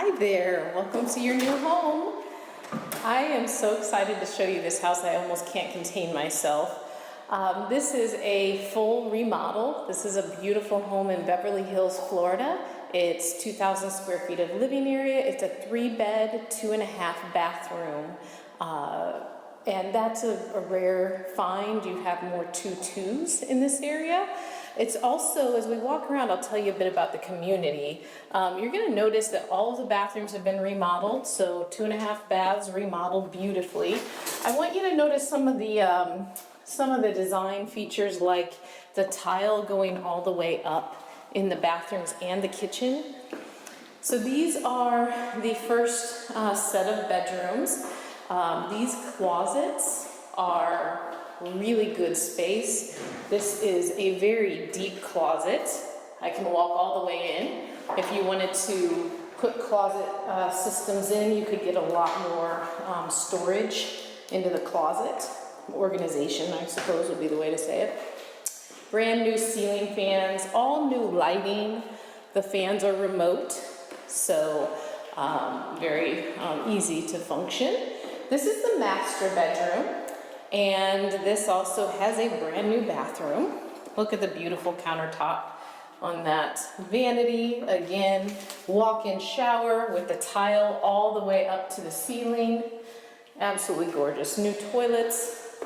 Hi there, welcome to your new home. I am so excited to show you this house, I almost can't contain myself. This is a full remodel. This is a beautiful home in Beverly Hills, Florida. It's 2,000 square feet of living area. It's a 3-bed, 2.5 bathroom. And that's a rare find. You have more 2s in this area. It's also, as we walk around, I'll tell you a bit about the community. You're going to notice that all of the bathrooms have been remodeled, so 2.5 baths remodeled beautifully. I want you to notice some of the design features, like the tile going all the way up in the bathrooms and the kitchen. So these are the first set of bedrooms. These closets are really good space. This is a very deep closet. I can walk all the way in. If you wanted to put closet systems in, you could get a lot more storage into the closet. Organization, I suppose, would be the way to say it. Brand new ceiling fans, all new lighting. The fans are remote, so very easy to function. This is the master bedroom. And this also has a brand new bathroom. Look at the beautiful countertop on that vanity. Again, walk-in shower with the tile all the way up to the ceiling. Absolutely gorgeous. New toilets.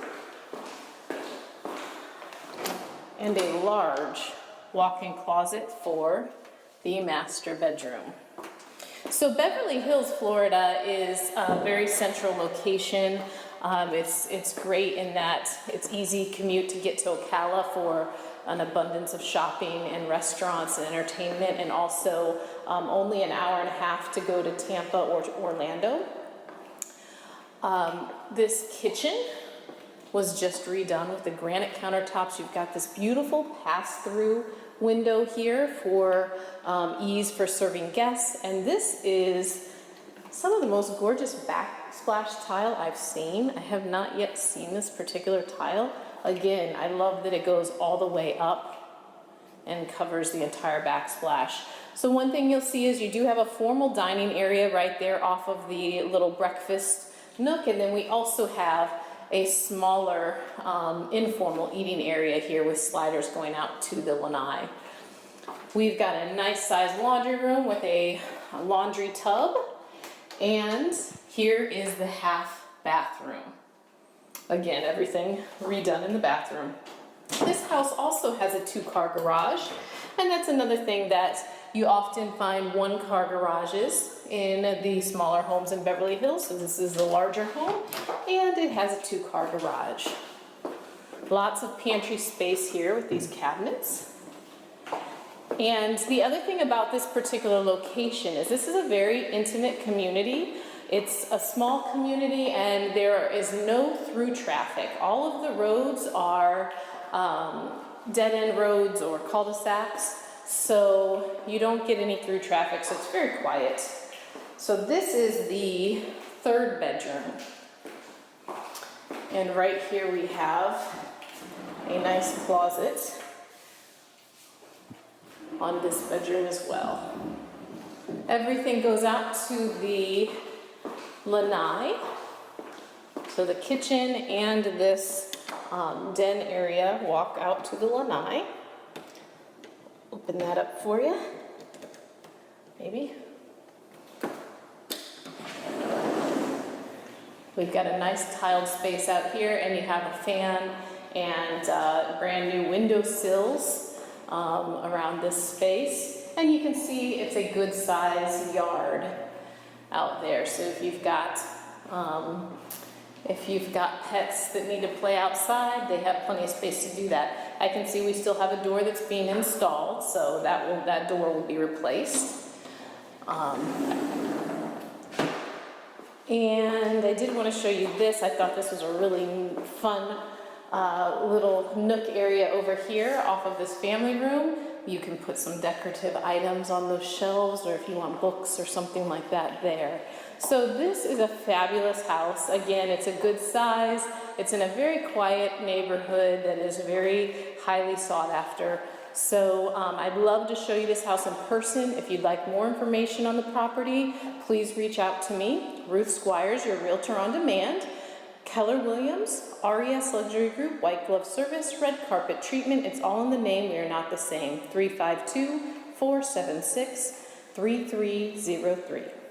And a large walk-in closet for the master bedroom. So Beverly Hills, Florida is a very central location. It's great in that it's easy commute to get to Ocala for an abundance of shopping and restaurants and entertainment, and also only an hour and a half to go to Tampa or Orlando. This kitchen was just redone with the granite countertops. You've got this beautiful pass-through window here for ease for serving guests, and this is some of the most gorgeous backsplash tile I've seen. I have not yet seen this particular tile. Again, I love that it goes all the way up and covers the entire backsplash. So one thing you'll see is you do have a formal dining area right there off of the little breakfast nook, and then we also have a smaller informal eating area here with sliders going out to the lanai. We've got a nice sized laundry room with a laundry tub. And here is the half bathroom. Again, everything redone in the bathroom. This house also has a 2-car garage, and that's another thing that you often find 1-car garages in the smaller homes in Beverly Hills. So this is the larger home, and it has a 2-car garage. Lots of pantry space here with these cabinets. And the other thing about this particular location is this is a very intimate community. It's a small community and there is no through traffic. All of the roads are dead-end roads or cul-de-sacs, so you don't get any through traffic, so it's very quiet. So this is the 3rd bedroom. And right here we have a nice closet on this bedroom as well. Everything goes out to the lanai. So the kitchen and this den area walk out to the lanai. Open that up for you, maybe. We've got a nice tiled space out here, and you have a fan and brand new window sills around this space, and you can see it's a good size yard out there. So if you've got pets that need to play outside, they have plenty of space to do that. I can see we still have a door that's being installed, so that door will be replaced. And I did want to show you this. I thought this was a really fun little nook area over here off of this family room. You can put some decorative items on those shelves, or if you want books or something like that there. So this is a fabulous house. Again, it's a good size. It's in a very quiet neighborhood that is very highly sought after. So I'd love to show you this house in person. If you'd like more information on the property, please reach out to me. Ruth Squires, your realtor on demand. Keller Williams, RES Luxury Group, white glove service, red carpet treatment. It's all in the name. We are not the same. 352-476-3303.